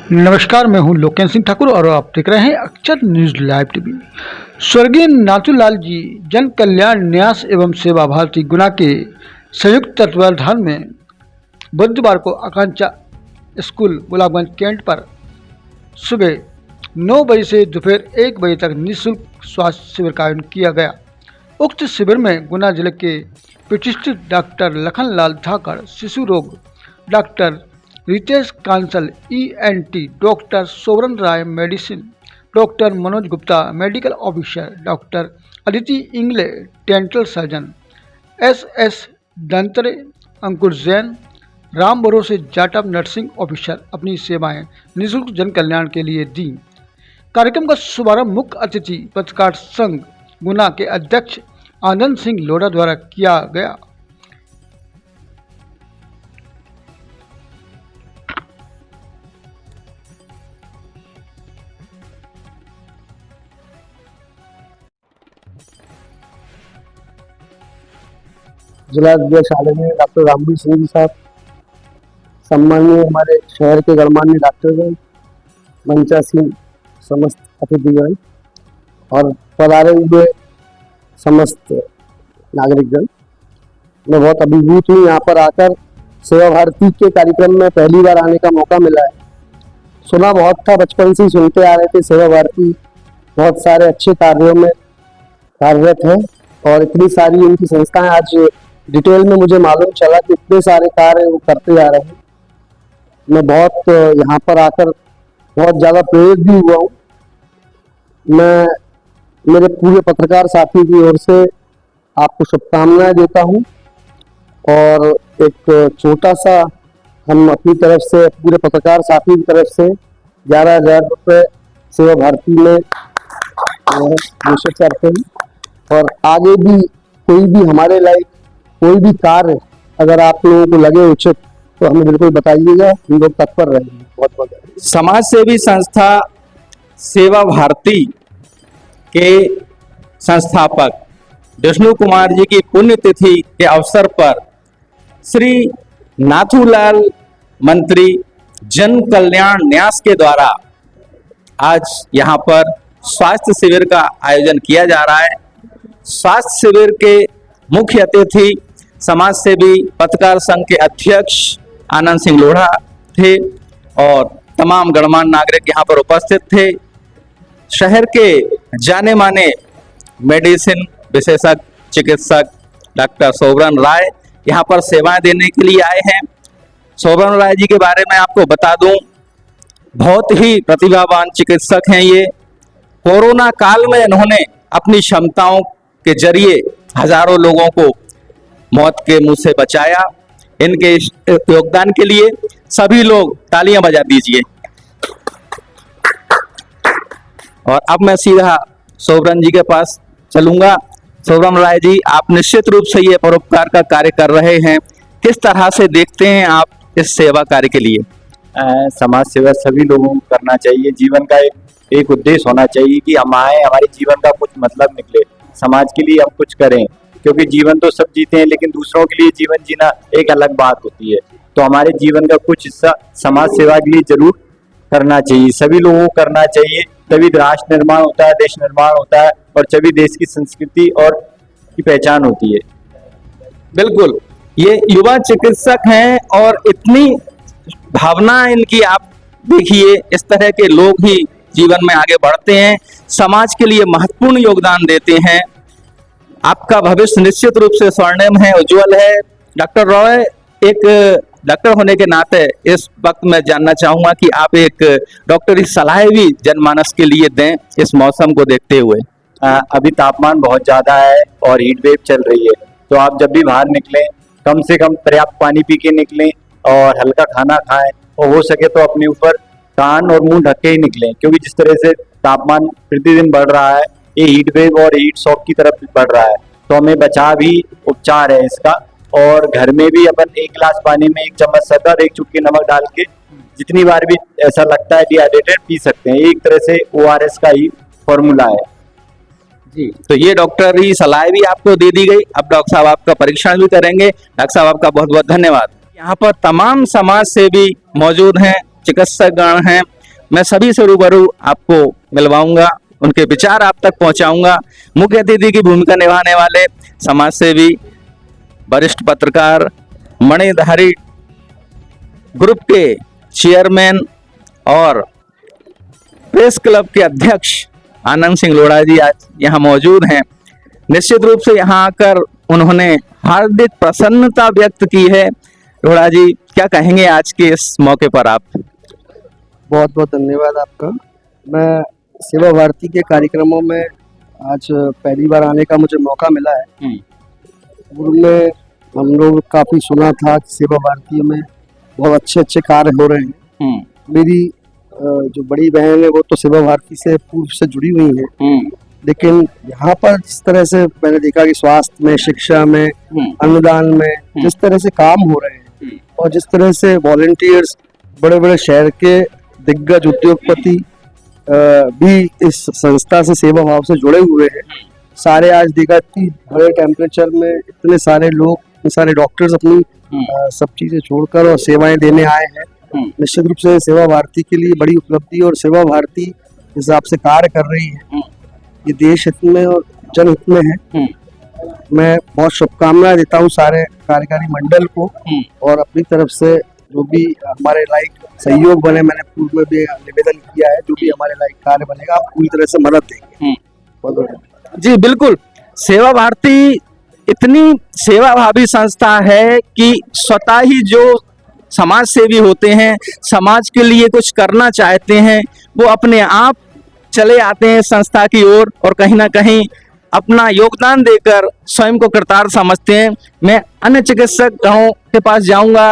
नमस्कार, मैं हूं लोकेश सिंह ठाकुर और आप देख रहे हैं अक्षर न्यूज लाइव टीवी। स्वर्गीय नाथूलाल जी जन कल्याण न्यास एवं सेवा भारती गुना के संयुक्त तत्वाधान में बुधवार को आकांक्षा स्कूल गुलाबगंज कैंट पर सुबह 9 बजे से दोपहर 1 बजे तक निःशुल्क स्वास्थ्य शिविर का आयोजन किया गया। उक्त शिविर में गुना जिले के प्रतिष्ठित डॉक्टर लखनलाल धाकड़, शिशु रोग doctor Ritesh Kansal, ENT doctor Sobran Rai, medicine doctor Manoj Gupta, medical officer doctor Aditi Ingle, dental surgeon SS Dantre, Ankur Jain, Ram Bharose Jatav nursing officer अपनी सेवाएं निःशुल्क जन कल्याण के लिए दी। कार्यक्रम का शुभारंभ मुख्य अतिथि पत्रकार संघ गुना के अध्यक्ष आनंद सिंह लोढ़ा द्वारा किया गया। जिला अध्यक्ष आदरणीय डॉक्टर रामवीर सिंह जी साहब, सम्मानीय हमारे शहर के गणमान्य डॉक्टरगण, मंचा सिंह, समस्त अतिथिगण और पधारे हुए समस्त नागरिकगण, मैं बहुत अभिभूत हूँ। यहाँ पर आकर सेवा भारती के कार्यक्रम में पहली बार आने का मौका मिला है। सुना बहुत था, बचपन से ही सुनते आ रहे थे। सेवा भारती बहुत सारे अच्छे कार्यों में कार्यरत है और इतनी सारी उनकी संस्थाएं आज डिटेल में मुझे मालूम चला कि इतने सारे कार्य वो करते जा रहे हैं। मैं बहुत यहाँ पर आकर बहुत ज़्यादा प्रेरित भी हुआ हूँ। मैं मेरे पूरे पत्रकार साथी की ओर से आपको शुभकामनाएं देता हूँ और एक छोटा सा हम अपनी तरफ से, पूरे पत्रकार साथी की तरफ से 11,000 रुपये सेवा भारती में घोषित करते हैं। और आगे भी कोई भी हमारे लायक कोई भी कार्य अगर आप लोगों को लगे उचित तो हमें बिल्कुल बताइएगा, हम लोग तत्पर रहेंगे। बहुत बहुत समाज सेवी संस्था सेवा भारती के संस्थापक विष्णु कुमार जी की पुण्यतिथि के अवसर पर श्री नाथूलाल मंत्री जन कल्याण न्यास के द्वारा आज यहाँ पर स्वास्थ्य शिविर का आयोजन किया जा रहा है। स्वास्थ्य शिविर के मुख्य अतिथि समाज सेवी पत्रकार संघ के अध्यक्ष आनंद सिंह लोढ़ा थे और तमाम गणमान्य नागरिक यहाँ पर उपस्थित थे। शहर के जाने माने मेडिसिन विशेषज्ञ चिकित्सक डॉक्टर सोबरन राय यहाँ पर सेवाएं देने के लिए आए हैं। सोबरन राय जी के बारे में आपको बता दूं, बहुत ही प्रतिभावान चिकित्सक हैं ये। कोरोना काल में इन्होंने अपनी क्षमताओं के जरिए हजारों लोगों को मौत के मुंह से बचाया। इनके योगदान के लिए सभी लोग तालियां बजा दीजिए। और अब मैं सीधा सोबरन जी के पास चलूंगा। सोबरन राय जी, आप निश्चित रूप से ये परोपकार का कार्य कर रहे हैं, किस तरह से देखते हैं आप इस सेवा कार्य के लिए? समाज सेवा सभी लोगों को करना चाहिए। जीवन का एक उद्देश्य होना चाहिए कि हम आए, हमारे जीवन का कुछ मतलब निकले, समाज के लिए हम कुछ करें। क्योंकि जीवन तो सब जीते हैं, लेकिन दूसरों के लिए जीवन जीना एक अलग बात होती है। तो हमारे जीवन का कुछ हिस्सा समाज सेवा के लिए जरूर करना चाहिए, सभी लोगों को करना चाहिए। तभी राष्ट्र निर्माण होता है, देश निर्माण होता है और तभी देश की संस्कृति और की पहचान होती है। बिल्कुल, ये युवा चिकित्सक हैं और इतनी भावना इनकी, आप देखिए इस तरह के लोग ही जीवन में आगे बढ़ते हैं, समाज के लिए महत्वपूर्ण योगदान देते हैं। आपका भविष्य निश्चित रूप से स्वर्णिम है, उज्जवल है। डॉक्टर रॉय, एक डॉक्टर होने के नाते इस वक्त मैं जानना चाहूंगा कि आप एक डॉक्टरी सलाह भी जनमानस के लिए दें इस मौसम को देखते हुए। अभी तापमान बहुत ज्यादा है और हीट वेव चल रही है, तो आप जब भी बाहर निकलें कम से कम पर्याप्त पानी पी के निकलें और हल्का खाना खाएं और हो सके तो अपने ऊपर कान और मुंह ढक के ही निकलें। क्योंकि जिस तरह से तापमान प्रतिदिन बढ़ रहा है, ये हीट वेव और हीट शॉक की तरफ बढ़ रहा है, तो हमें बचाव ही उपचार है इसका। और घर में भी अपन 1 गिलास पानी में 1 चम्मच शक्कर, 1 चुटकी नमक डाल के जितनी बार भी ऐसा लगता है डिहाइड्रेटेड, पी सकते हैं। एक तरह से ORS का ही फॉर्मूला है जी। तो ये डॉक्टरी सलाह भी आपको दे दी गई। अब डॉक्टर साहब आपका परीक्षण भी करेंगे। डॉक्टर साहब आपका बहुत बहुत धन्यवाद। यहाँ पर तमाम समाज सेवी मौजूद हैं, चिकित्सक गण हैं मैं सभी से रूबरू आपको मिलवाऊंगा, उनके विचार आप तक पहुंचाऊंगा। मुख्य अतिथि की भूमिका निभाने वाले समाज सेवी, वरिष्ठ पत्रकार, मणिधारी ग्रुप के चेयरमैन और प्रेस क्लब के अध्यक्ष आनंद सिंह लोढ़ा जी आज यहाँ मौजूद हैं। निश्चित रूप से यहाँ आकर उन्होंने हार्दिक प्रसन्नता व्यक्त की है। लोढ़ा जी, क्या कहेंगे आज के इस मौके पर आप? बहुत बहुत धन्यवाद आपका। मैं सेवा भारती के कार्यक्रमों में आज पहली बार आने का मुझे मौका मिला है। पूर्व में हम लोग काफ़ी सुना था कि सेवा भारती में बहुत अच्छे अच्छे कार्य हो रहे हैं। मेरी जो बड़ी बहन है वो तो सेवा भारती से पूर्व से जुड़ी हुई है, लेकिन यहाँ पर जिस तरह से मैंने देखा कि स्वास्थ्य में, शिक्षा में, अनुदान में जिस तरह से काम हो रहे हैं और जिस तरह से वॉलंटियर्स, बड़े बड़े शहर के दिग्गज उद्योगपति भी इस संस्था से सेवा भाव से जुड़े हुए हैं। सारे आज देखा कि बड़े टेम्परेचर में इतने सारे लोग, इतने सारे डॉक्टर्स अपनी सब चीजें छोड़कर और सेवाएं देने आए हैं। निश्चित रूप से सेवा भारती के लिए बड़ी उपलब्धि, और सेवा भारती हिसाब से कार्य कर रही है, ये देश हित में और जनहित में है। मैं बहुत शुभकामनाएं देता हूँ सारे कार्यकारी मंडल को, और अपनी तरफ से जो भी हमारे लायक सहयोग बने, मैंने पूर्व में भी निवेदन किया है, जो भी हमारे लायक कार्य बनेगा हम पूरी तरह से मदद देंगे। जी बिल्कुल, सेवा भारती इतनी सेवाभावी संस्था है कि स्वतः ही जो समाज सेवी होते हैं, समाज के लिए कुछ करना चाहते हैं, वो अपने आप चले आते हैं संस्था की ओर और कहीं ना कहीं अपना योगदान देकर स्वयं को कृतार्थ समझते हैं। मैं अन्य चिकित्सकों के पास जाऊंगा,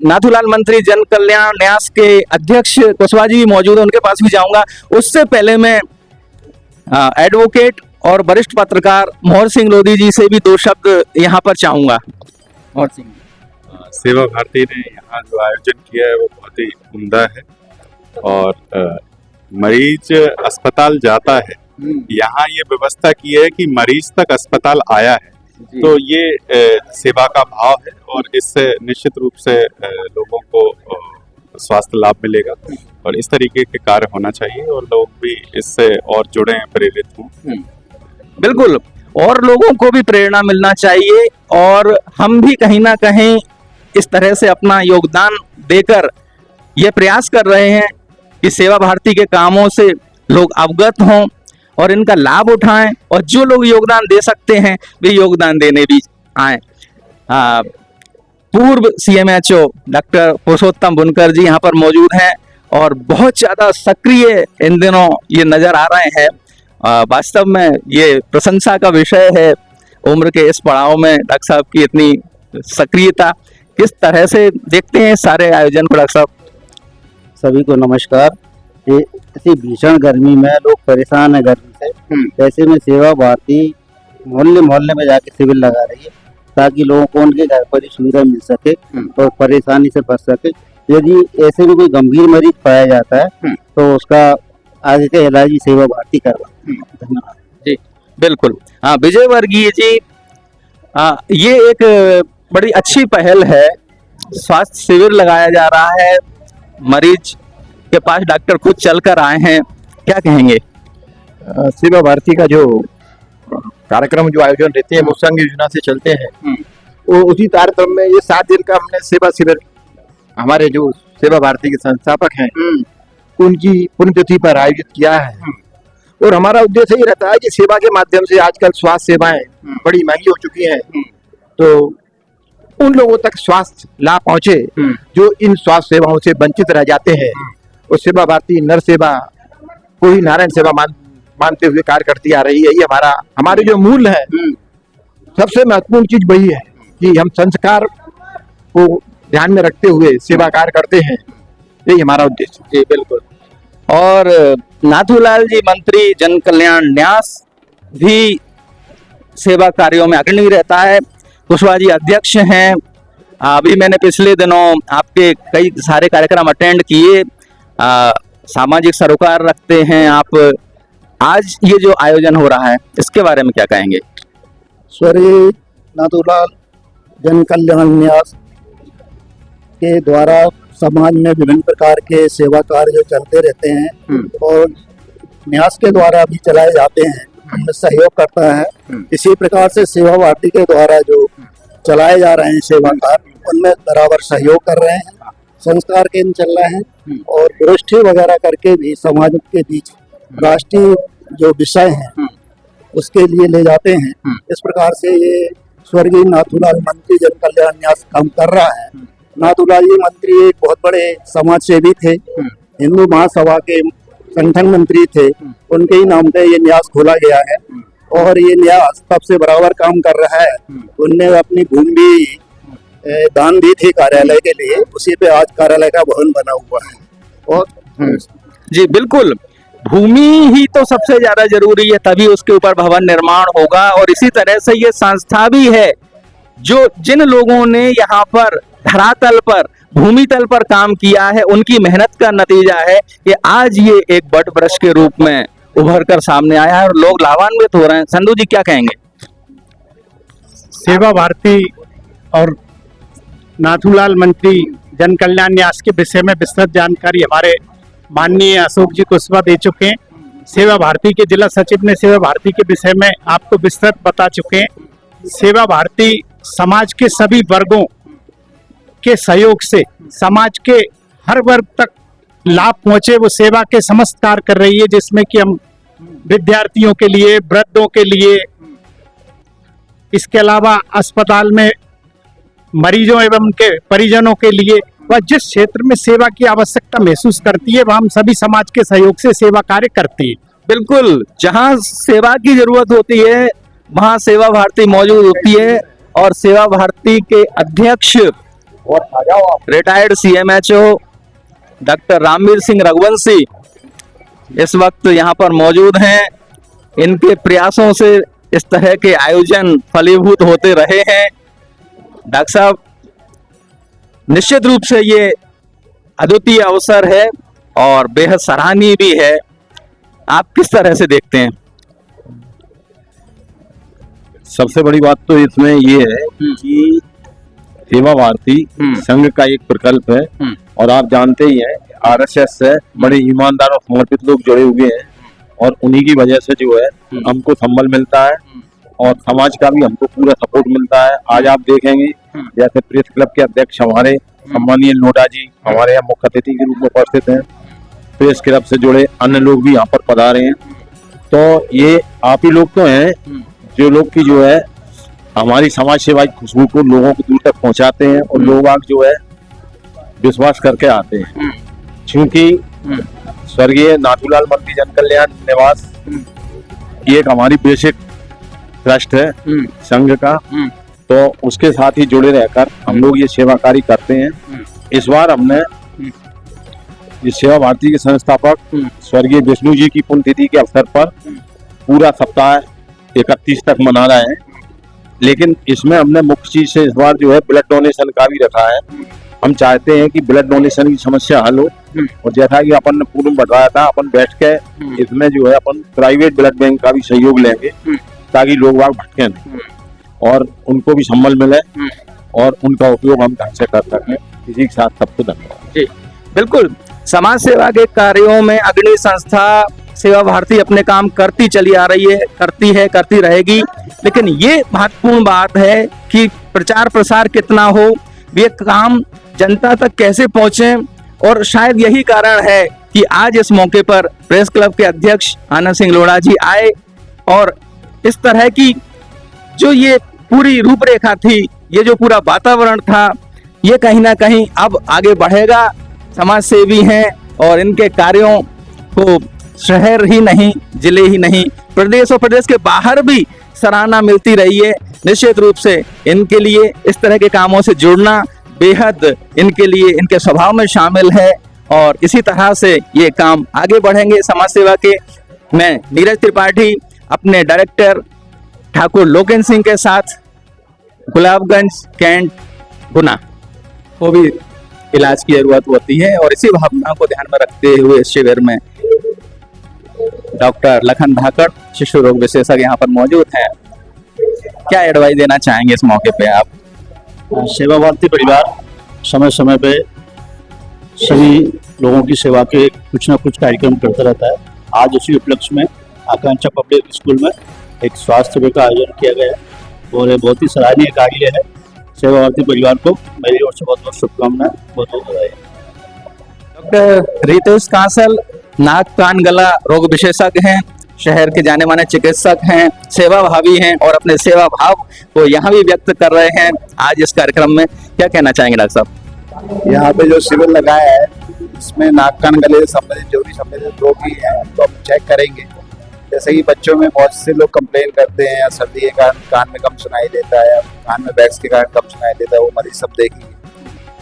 नाथूलाल मंत्री जन कल्याण न्यास के अध्यक्ष कुशवाहा जी भी मौजूद है, उनके पास भी जाऊंगा। उससे पहले मैं एडवोकेट और वरिष्ठ पत्रकार मोहर सिंह लोधी जी से भी दो शब्द यहाँ पर चाहूंगा। मोहर सिंह, सेवा भारती ने यहाँ जो आयोजन किया है वो बहुत ही उम्दा है, और मरीज अस्पताल जाता है, यहाँ ये व्यवस्था की है कि मरीज तक अस्पताल आया है, तो ये सेवा का भाव है, और इससे निश्चित रूप से लोगों को स्वास्थ्य लाभ मिलेगा, और इस तरीके के कार्य होना चाहिए और लोग भी इससे और जुड़े, प्रेरित हों। बिल्कुल, और लोगों को भी प्रेरणा मिलना चाहिए, और हम भी कहीं ना कहीं इस तरह से अपना योगदान देकर ये प्रयास कर रहे हैं कि सेवा भारती के कामों से लोग अवगत हों और इनका लाभ उठाएं, और जो लोग योगदान दे सकते हैं वे योगदान देने भी आए। पूर्व CMHO डॉक्टर पुरुषोत्तम बुनकर जी यहाँ पर मौजूद हैं और बहुत ज़्यादा सक्रिय इन दिनों ये नज़र आ रहे हैं। वास्तव में ये प्रशंसा का विषय है, उम्र के इस पड़ाव में डॉक्टर साहब की इतनी सक्रियता। किस तरह से देखते हैं सारे आयोजन को डॉक्टर साहब? सभी को नमस्कार। ये ऐसी भीषण गर्मी में लोग परेशान है गर्मी से, ऐसे में सेवा भारती मोहल्ले मोहल्ले में जाके शिविर लगा रही है ताकि लोगों को उनके घर पर ही सुविधा मिल सके और परेशानी से बच सके। यदि ऐसे में कोई गंभीर मरीज पाया जाता है तो उसका आगे का इलाज सेवा भारती करवाती है। धन्यवाद जी बिल्कुल। हाँ, विजय वर्गीय जी, ये एक बड़ी अच्छी पहल है, स्वास्थ्य शिविर लगाया जा रहा है, मरीज के पास डॉक्टर खुद चलकर आए हैं, क्या कहेंगे? सेवा भारती का जो कार्यक्रम जो आयोजन रहते हैं वो संघ योजना से चलते हैं, वो उसी कार्यक्रम में ये 7 दिन का हमने सेवा शिविर हमारे जो सेवा भारती के संस्थापक हैं उनकी पुण्यतिथि पर आयोजित किया है। और हमारा उद्देश्य ये रहता है कि सेवा के माध्यम से आजकल स्वास्थ्य सेवाएं बड़ी महंगी हो चुकी हैं, तो उन लोगों तक स्वास्थ्य लाभ पहुंचे जो इन स्वास्थ्य सेवाओं से वंचित रह जाते हैं। और सेवा भारती नर सेवा को ही नारायण सेवा मानते हुए कार्य करती आ रही है। ये हमारे जो मूल है, सबसे महत्वपूर्ण चीज वही है कि हम संस्कार को ध्यान में रखते हुए सेवा कार्य करते हैं, यही हमारा उद्देश्य। जी बिल्कुल। और नाथूलाल जी मंत्री जन कल्याण न्यास भी सेवा कार्यों में अग्रणी रहता है, कुशवाहा जी अध्यक्ष हैं। अभी मैंने पिछले दिनों आपके कई सारे कार्यक्रम अटेंड किए, सामाजिक सरोकार रखते हैं आप। आज ये जो आयोजन हो रहा है इसके बारे में क्या कहेंगे? स्वर्गीय नाथूलाल जन कल्याण न्यास के द्वारा समाज में विभिन्न प्रकार के सेवा कार्य जो चलते रहते हैं और न्यास के द्वारा भी चलाए जाते हैं, उनमें सहयोग करता है। इसी प्रकार से सेवा भारती के द्वारा जो चलाए जा रहे हैं सेवा कार्य, उनमें बराबर सहयोग कर रहे हैं, संस्कार केंद्र चल रहे हैं और गोष्ठी वगैरह करके भी समाज के बीच राष्ट्रीय जो विषय हैं उसके लिए ले जाते हैं। इस प्रकार से ये स्वर्गीय नाथूलाल मंत्री जन कल्याण न्यास काम कर रहा है। नाथूलाल जी मंत्री एक बहुत बड़े समाज सेवी थे, हिंदू महासभा के संगठन मंत्री थे, उनके ही नाम पे ये न्यास खोला गया है और ये न्यास तब से बराबर काम कर रहा है। उनने अपनी भूमि भी दान दी थी कार्यालय के लिए, उसी पे आज कार्यालय का भवन बना हुआ है। और जी बिल्कुल, भूमि ही तो सबसे ज्यादा जरूरी है, तभी उसके ऊपर भवन निर्माण होगा। और इसी तरह से ये संस्था भी है जो जिन लोगों ने यहाँ पर धरातल पर भूमि तल पर काम किया है, उनकी मेहनत का नतीजा है कि आज ये एक बट वृक्ष के रूप में उभर कर सामने आया है और लोग लाभान्वित हो रहे हैं। संधू जी क्या कहेंगे? सेवा भारती और नाथूलाल मंत्री जन कल्याण न्यास के विषय में विस्तृत जानकारी हमारे माननीय अशोक जी कुशवाहा दे चुके हैं। सेवा भारती के जिला सचिव ने सेवा भारती के विषय में आपको विस्तृत बता चुके हैं। सेवा भारती समाज के सभी वर्गों के सहयोग से समाज के हर वर्ग तक लाभ पहुंचे, वो सेवा के समस्त कार्य कर रही है, जिसमें कि हम विद्यार्थियों के लिए, वृद्धों के लिए, इसके अलावा अस्पताल में मरीजों एवं उनके परिजनों के लिए, वह जिस क्षेत्र में सेवा की आवश्यकता महसूस करती है, वह हम सभी समाज के सहयोग से सेवा कार्य करती है। बिल्कुल, जहां सेवा की जरूरत होती है वहां सेवा भारती मौजूद होती है। और सेवा भारती के अध्यक्ष retired CMHO doctor Ramveer Singh Raghuvanshi इस वक्त यहाँ पर मौजूद हैं। इनके प्रयासों से इस तरह के आयोजन फलीभूत होते रहे हैं। डॉक्टर साहब, निश्चित रूप से ये अद्वितीय अवसर है और बेहद सराहनीय भी है। आप किस तरह से देखते हैं? सबसे बड़ी बात तो इसमें ये है कि सेवा भारती संघ का एक प्रकल्प है और आप जानते ही हैं RSS से बड़े ईमानदार और समर्पित लोग जुड़े हुए हैं और उन्हीं की वजह से जो है हमको संबल मिलता है और समाज का भी हमको पूरा सपोर्ट मिलता है। आज आप देखेंगे जैसे प्रेस क्लब के अध्यक्ष हमारे सम्मानीय लोढ़ा जी हमारे यहाँ मुख्य अतिथि के रूप में उपस्थित हैं, प्रेस क्लब से जुड़े अन्य लोग भी यहाँ पर पधारे हैं। तो ये आप ही लोग तो हैं जो लोग की जो है हमारी समाज सेवा की खुशबू को लोगों को दूर तक पहुंचाते हैं और लोग आग जो है विश्वास करके आते हैं। क्योंकि स्वर्गीय नाथूलाल मंत्री जन कल्याण निवास ये एक हमारी बेसिक ट्रस्ट है संघ का, तो उसके साथ ही जुड़े रहकर हम लोग ये सेवा कार्य करते हैं। इस बार हमने ये सेवा भारती के संस्थापक स्वर्गीय विष्णु जी की पुण्यतिथि के अवसर पर पूरा सप्ताह 31 तक मना रहे हैं, लेकिन इसमें हमने मुख्य चीज से इस बार जो है ब्लड डोनेशन का भी रखा है। हम चाहते हैं कि ब्लड डोनेशन की समस्या हल हो और जैसा कि अपन ने पूर्व बढ़ाया था, अपन बैठ के इसमें जो है अपन प्राइवेट ब्लड बैंक का भी सहयोग लेंगे ताकि लोग वहाँ भटके नहीं और उनको भी संबल मिले और उनका उपयोग हम ढंग से कर सकें। इसी के साथ सबको धन्यवाद। जी बिल्कुल, समाज सेवा के कार्यों में अग्रणी संस्था सेवा भारती अपने काम करती चली आ रही है, करती रहेगी। लेकिन ये महत्वपूर्ण बात है कि प्रचार प्रसार कितना हो, ये काम जनता तक कैसे पहुंचे। और शायद यही कारण है कि आज इस मौके पर प्रेस क्लब के अध्यक्ष आनंद सिंह लोढ़ा जी आए और इस तरह की जो ये पूरी रूपरेखा थी, ये जो पूरा वातावरण था, ये कहीं ना कहीं अब आगे बढ़ेगा। समाज सेवी हैं और इनके कार्यों को शहर ही नहीं, जिले ही नहीं, प्रदेश और प्रदेश के बाहर भी सराहना मिलती रही है। निश्चित रूप से इनके लिए इस तरह के कामों से जुड़ना बेहद इनके लिए इनके स्वभाव में शामिल है और इसी तरह से ये काम आगे बढ़ेंगे समाज सेवा के। मैं नीरज त्रिपाठी अपने डायरेक्टर ठाकुर लोकेन सिंह के साथ गुलाबगंज कैंट गुना को भी इलाज की जरूरत होती है और इसी भावना को ध्यान में रखते हुए इस शिविर में डॉक्टर लखन धाकड़ शिशु रोग विशेषज्ञ यहाँ पर मौजूद हैं। क्या एडवाइस देना चाहेंगे इस मौके पे आप? सेवा भारती परिवार समय समय पे सभी लोगों की सेवा के कुछ ना कुछ कार्यक्रम करता रहता है। आज उसी उपलक्ष्य में आकांक्षा पब्लिक स्कूल में एक स्वास्थ्य शिविर का आयोजन किया गया है और ये बहुत ही सराहनीय कार्य है। सेवा भारती परिवार को मेरी ओर से बहुत बहुत शुभकामनाएं, बहुत बहुत बधाई। डॉक्टर रितेश कांसल नाक कान गला रोग विशेषज्ञ हैं, शहर के जाने माने चिकित्सक हैं, सेवा भावी हैं और अपने सेवा भाव को यहाँ भी व्यक्त कर रहे हैं। आज इस कार्यक्रम में क्या कहना चाहेंगे डॉक्टर साहब? यहाँ पे जो शिविर लगाया है इसमें नाक कान गले से संबंधित जो भी संबंधित रोग भी हैं तो हम चेक करेंगे। जैसे कि बच्चों में बहुत से लोग कंप्लेन करते हैं सर्दी के कारण कान में कम सुनाई देता है, कान में वैक्स के कारण कम सुनाई देता है, वो मरीज सब देखेंगे।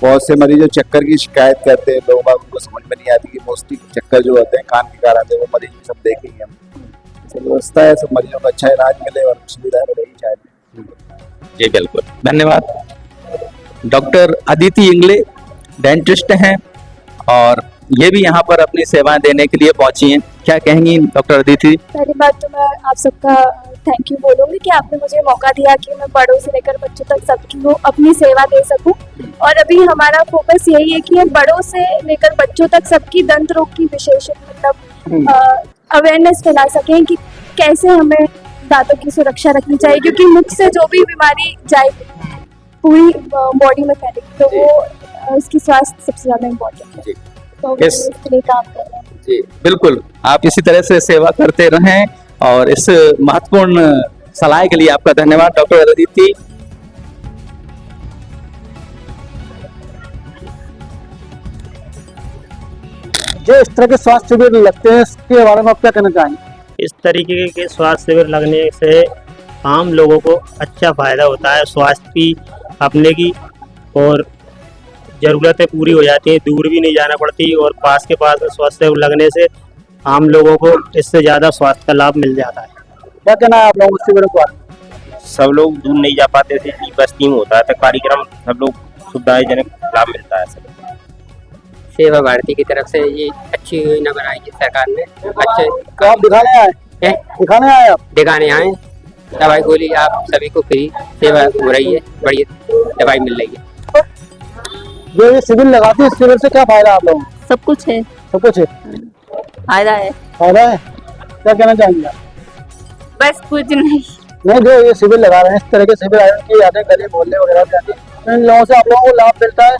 बहुत से मरीज जो चक्कर की शिकायत करते हैं, लोग उनको समझ में नहीं आती कि मोस्टली चक्कर जो होते हैं कान के कारण से, वो मरीज भी सब देखेंगे हम। तो व्यवस्था है सब मरीजों को अच्छा इलाज मिले और सुविधा मिलेगी चाहे। जी बिल्कुल, धन्यवाद। डॉक्टर अदिति इंगले डेंटिस्ट हैं और ये भी यहाँ पर अपनी सेवाएं देने के लिए पहुंची हैं। क्या कहेंगी डॉक्टर अदिति? पहली बात तो मैं आप सबका थैंक यू बोलूँगी कि आपने मुझे मौका दिया कि मैं बड़ों से लेकर बच्चों तक सबकी को अपनी सेवा दे सकूं। और अभी हमारा फोकस यही है कि हम बड़ों से लेकर बच्चों तक सबकी दंत रोग की विशेष मतलब अवेयरनेस फैला सकें कि कैसे हमें दांतों की सुरक्षा रखनी चाहिए, क्योंकि मुख से जो भी बीमारी जाए पूरी बॉडी में फैलेगी, तो वो उसकी स्वास्थ्य सबसे ज्यादा इम्पोर्टेंट है। तो इसके लिए काम कर रहे हैं। जी बिल्कुल, आप इसी तरह से सेवा करते रहें और इस महत्वपूर्ण सलाह के लिए आपका धन्यवाद डॉक्टर अदिति। जो इस तरह के स्वास्थ्य शिविर लगते हैं इसके बारे में आप क्या कहना चाहेंगे? इस तरीके के स्वास्थ्य शिविर लगने से आम लोगों को अच्छा फायदा होता है, स्वास्थ्य की अपने की और ज़रूरतें पूरी हो जाती हैं, दूर भी नहीं जाना पड़ती और पास के पास में स्वास्थ्य शिविर लगने से आम लोगों को इससे ज़्यादा स्वास्थ्य का लाभ मिल जाता है। क्या कहना है आप लोगों शिविर को? सब लोग दूर नहीं जा पाते थे, बस्ती में होता है तो कार्यक्रम सब लोग सुविधाजनक लाभ मिलता है। सेवा भारती की तरफ से ये अच्छी योजना बनाई है सरकार ने। अच्छे तो आप दिखाने आए? दिखाने आए आप? दिखाने आए, दवाई गोली आप सभी को फ्री सेवा हो रही है, बढ़िया दवाई मिल रही है। जो ये शिविर लगाते हैं इस शिविर से क्या फायदा आप लोगों को? सब कुछ है, सब कुछ है, फायदा है। फायदा है, क्या कहना चाहेंगे आप? बस कुछ नहीं। नहीं, जो ये शिविर लगा रहे हैं इस तरह के शिविर आयोजन किए जाते हैं गली मोहल्ले वगैरह जाते हैं, इन लोगों से आप लोगों को लाभ मिलता है?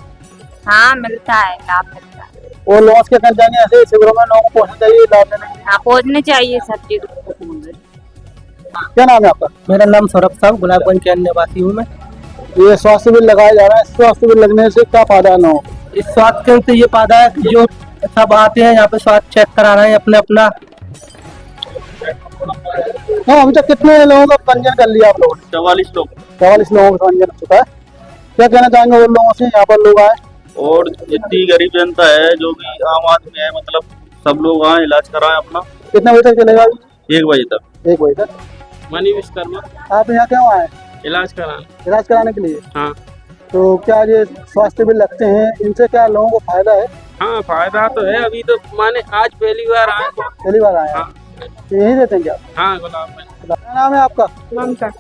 हाँ मिलता है, लाभ मिलता है। और लोगों से क्या कहना चाहेंगे ऐसे शिविरों में लोगों को पहुँचना चाहिए लाभ लेने के लिए? हाँ पहुँचने चाहिए सब चीज। क्या नाम है आपका? मेरा नाम सौरभ साहब, गुलाबगंज के निवासी हूँ मैं। ये स्वास्थ्य शिविर लगाया जा रहा है, स्वास्थ्य शिविर लगने से क्या फायदा है लोगों को? इस स्वास्थ्य केंद्र से ये फायदा है कि जो सब आते हैं यहाँ पे स्वास्थ्य चेक करा रहे हैं अपने अपना। हाँ, अभी तक कितने लोगों का पंजीयन कर लिया आप लोगों ने? 44 लोग। 44 लोगों का पंजीयन हो चुका है। क्या कहना चाहेंगे उन लोगों से यहाँ पर लोग आए? और जितनी गरीब जनता है जो भी आम आदमी है, मतलब सब लोग आए इलाज कराएं अपना। कितने बजे तक चलेगा? 1 बजे तक। 1 बजे तक। मनी विश्वकर्मा। आप यहाँ क्यों आए? इलाज कराएं। इलाज कराने के लिए? हाँ। तो क्या ये स्वास्थ्य शिविर लगते हैं, इनसे क्या लोगों को फायदा है? हाँ फायदा तो है, अभी तो माने आज पहली बार आए। पहली बार आए? हाँ। तो यही देते हैं क्या? हाँ गुलाब। क्या नाम है आपका? ममता।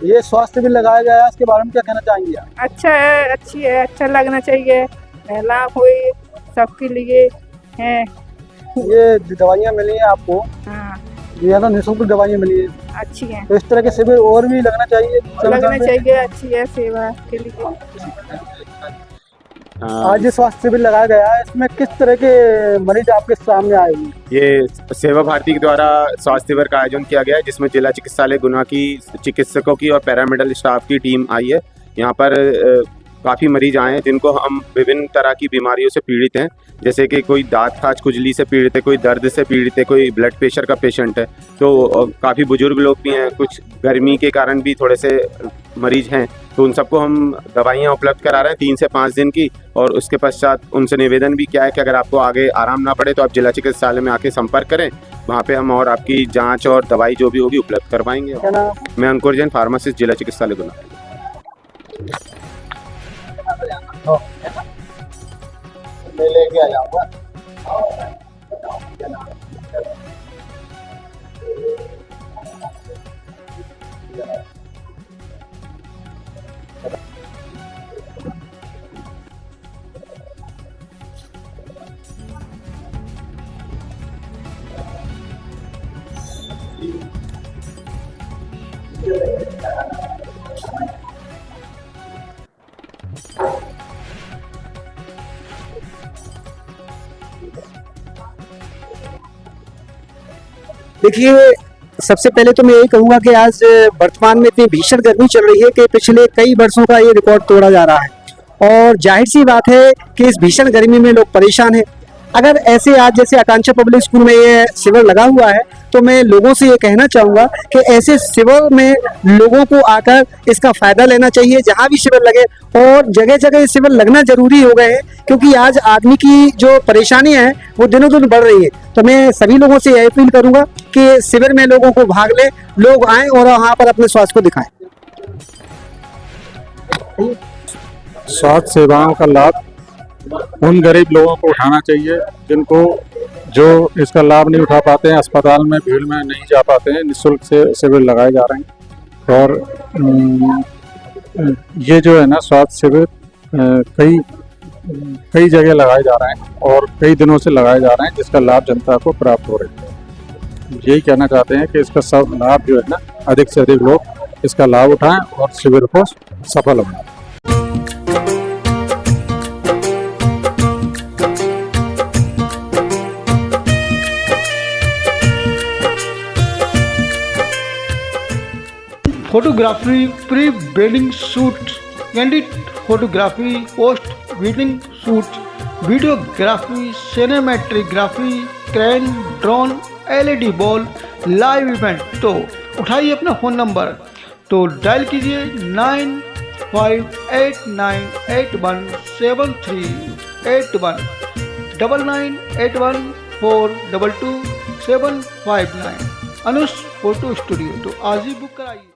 ये स्वास्थ्य शिविर लगाया गया है, इसके बारे में क्या कहना चाहेंगे आप? अच्छा है, अच्छी है, अच्छा लगना चाहिए, महिला कोई सबके लिए है। ये दवाइयाँ मिली हैं आपको? हाँ ये तो निःशुल्क दवाइयाँ मिली है, अच्छी है, तो इस तरह के शिविर और भी लगना चाहिए। लगना चाहिए, अच्छी है सेवा के लिए। आज ये स्वास्थ्य शिविर लगाया गया है, इसमें किस तरह के मरीज आपके सामने आए हुए? ये सेवा भारती के द्वारा स्वास्थ्य शिविर का आयोजन किया गया है, जिसमें जिला चिकित्सालय गुना की चिकित्सकों की और पैरामेडिकल स्टाफ की टीम आई है। यहाँ पर काफ़ी मरीज आए हैं जिनको हम विभिन्न तरह की बीमारियों से पीड़ित हैं, जैसे कि कोई दांत खाज खुजली से पीड़ित है, कोई दर्द से पीड़ित है, कोई ब्लड प्रेशर का पेशेंट है, तो काफ़ी बुजुर्ग लोग भी हैं, कुछ गर्मी के कारण भी थोड़े से मरीज हैं, तो उन सबको हम दवाइयाँ उपलब्ध करा रहे हैं 3 से 5 दिन की। और उसके पश्चात उनसे निवेदन भी किया है कि अगर आपको आगे आराम ना पड़े तो आप जिला चिकित्सालय में आके संपर्क करें, वहाँ पे हम और आपकी जाँच और दवाई जो भी होगी उपलब्ध करवाएंगे। मैं अंकुर जैन, फार्मासिस्ट, जिला चिकित्सालय गुना। मैं लेके आ जाऊंगा। देखिए, सबसे पहले तो मैं यही कहूँगा कि आज वर्तमान में इतनी भीषण गर्मी चल रही है कि पिछले कई वर्षों का ये रिकॉर्ड तोड़ा जा रहा है और जाहिर सी बात है कि इस भीषण गर्मी में लोग परेशान हैं। अगर ऐसे आज जैसे आकांक्षा पब्लिक स्कूल में ये शिविर लगा हुआ है तो मैं लोगों से ये कहना चाहूँगा कि ऐसे शिविर में लोगों को आकर इसका फ़ायदा लेना चाहिए जहाँ भी शिविर लगे, और जगह जगह ये शिविर लगना जरूरी हो गए हैं क्योंकि आज आदमी की जो परेशानियाँ हैं वो दिनों दिन बढ़ रही है। तो मैं सभी लोगों से यह अपील करूँगा कि शिविर में लोगों को भाग लें, लोग आएँ और वहाँ पर अपने स्वास्थ्य को दिखाएं। स्वास्थ्य सेवाओं का लाभ उन गरीब लोगों को उठाना चाहिए जिनको जो इसका लाभ नहीं उठा पाते हैं, अस्पताल में भीड़ में नहीं जा पाते हैं। निःशुल्क से शिविर लगाए जा रहे हैं और ये जो है ना स्वास्थ्य शिविर कई जगह लगाए जा रहे हैं और कई दिनों से लगाए जा रहे हैं जिसका लाभ जनता को प्राप्त हो रहा है। यही कहना चाहते हैं कि इसका सब लाभ जो है ना अधिक से अधिक लोग इसका लाभ उठाएं और शिविर को सफल बनाएं। Photography, pre wedding shoot, candid photography, post wedding shoot, videography, cinematography, crane, drone, LED ball, live event. तो उठाइए अपना फ़ोन नंबर तो डायल कीजिए 9589817381 9981422759 अनुष फोटो स्टूडियो। तो आज ही बुक कराइए।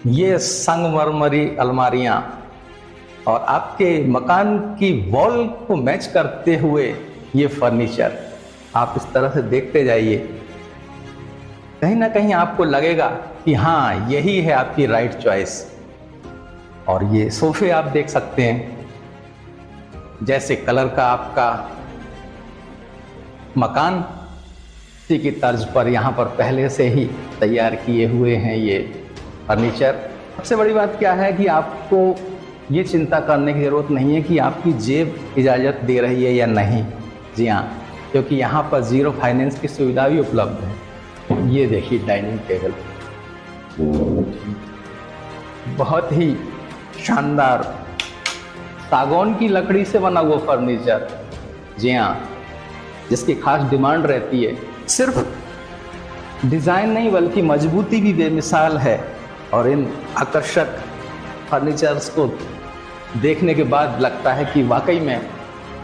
ये संगमरमरी अलमारियां और आपके मकान की वॉल को मैच करते हुए ये फर्नीचर आप इस तरह से देखते जाइए, कहीं ना कहीं आपको लगेगा कि हाँ यही है आपकी राइट चॉइस। और ये सोफे आप देख सकते हैं, जैसे कलर का आपका मकान इसी की तर्ज पर यहाँ पर पहले से ही तैयार किए हुए हैं ये फर्नीचर। सबसे बड़ी बात क्या है कि आपको ये चिंता करने की ज़रूरत नहीं है कि आपकी जेब इजाज़त दे रही है या नहीं। जी हाँ, क्योंकि यहाँ पर ज़ीरो फाइनेंस की सुविधा भी उपलब्ध है। ये देखिए डाइनिंग टेबल, बहुत ही शानदार सागौन की लकड़ी से बना हुआ फर्नीचर। जी हाँ, जिसकी खास डिमांड रहती है। सिर्फ डिज़ाइन नहीं बल्कि मजबूती भी बेमिसाल है। और इन आकर्षक फर्नीचर्स को देखने के बाद लगता है कि वाकई में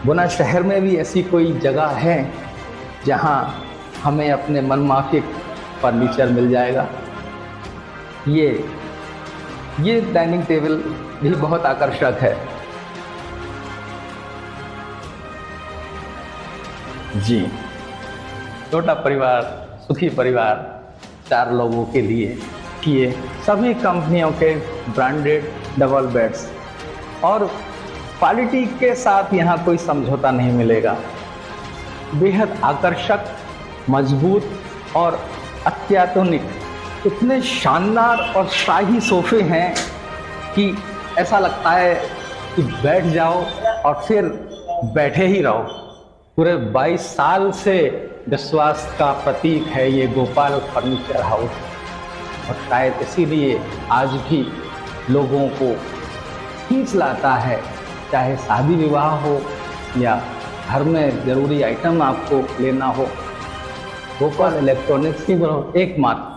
गुना शहर में भी ऐसी कोई जगह है जहां हमें अपने मनमाफिक फर्नीचर मिल जाएगा। ये डाइनिंग टेबल भी बहुत आकर्षक है। जी, छोटा परिवार, सुखी परिवार, 4 लोगों के लिए किए सभी कंपनियों के ब्रांडेड डबल बेड्स और क्वालिटी के साथ यहाँ कोई समझौता नहीं मिलेगा। बेहद आकर्षक, मजबूत और अत्याधुनिक इतने शानदार और शाही सोफे हैं कि ऐसा लगता है कि बैठ जाओ और फिर बैठे ही रहो। पूरे 22 साल से विश्वास का प्रतीक है ये गोपाल फर्नीचर हाउस, और शायद इसीलिए आज भी लोगों को खींच लाता है, चाहे शादी विवाह हो या घर में ज़रूरी आइटम आपको लेना हो। गोपाल इलेक्ट्रॉनिक्स की एकमात्र